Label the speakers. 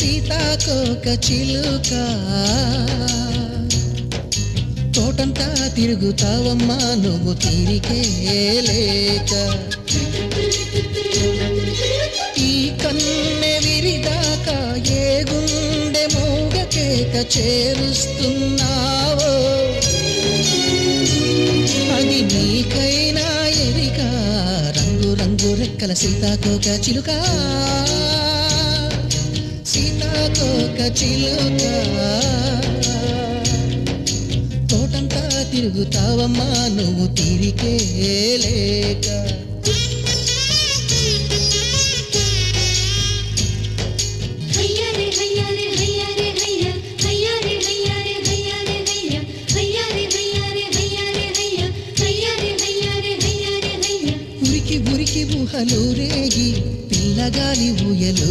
Speaker 1: సీతాకోక చిలుక తోటంతా తిరుగుతావమ్మా నువ్వు తీరికే లేక ఈ కన్నె విరిదాకా ఏ గుండె మోగ కేక చేరుస్తున్నావో అది నీకైనా ఎరిక రంగు రంగు రెక్కల సీతాకోక చిలుక సీతాకోక చిలుక తోటంతా తిరుగుతావమ్మా నువ్వు తీరికే లేక ఉరికి ఉరికి ఊహలు రేగి పిల్లగాలి ఊయలు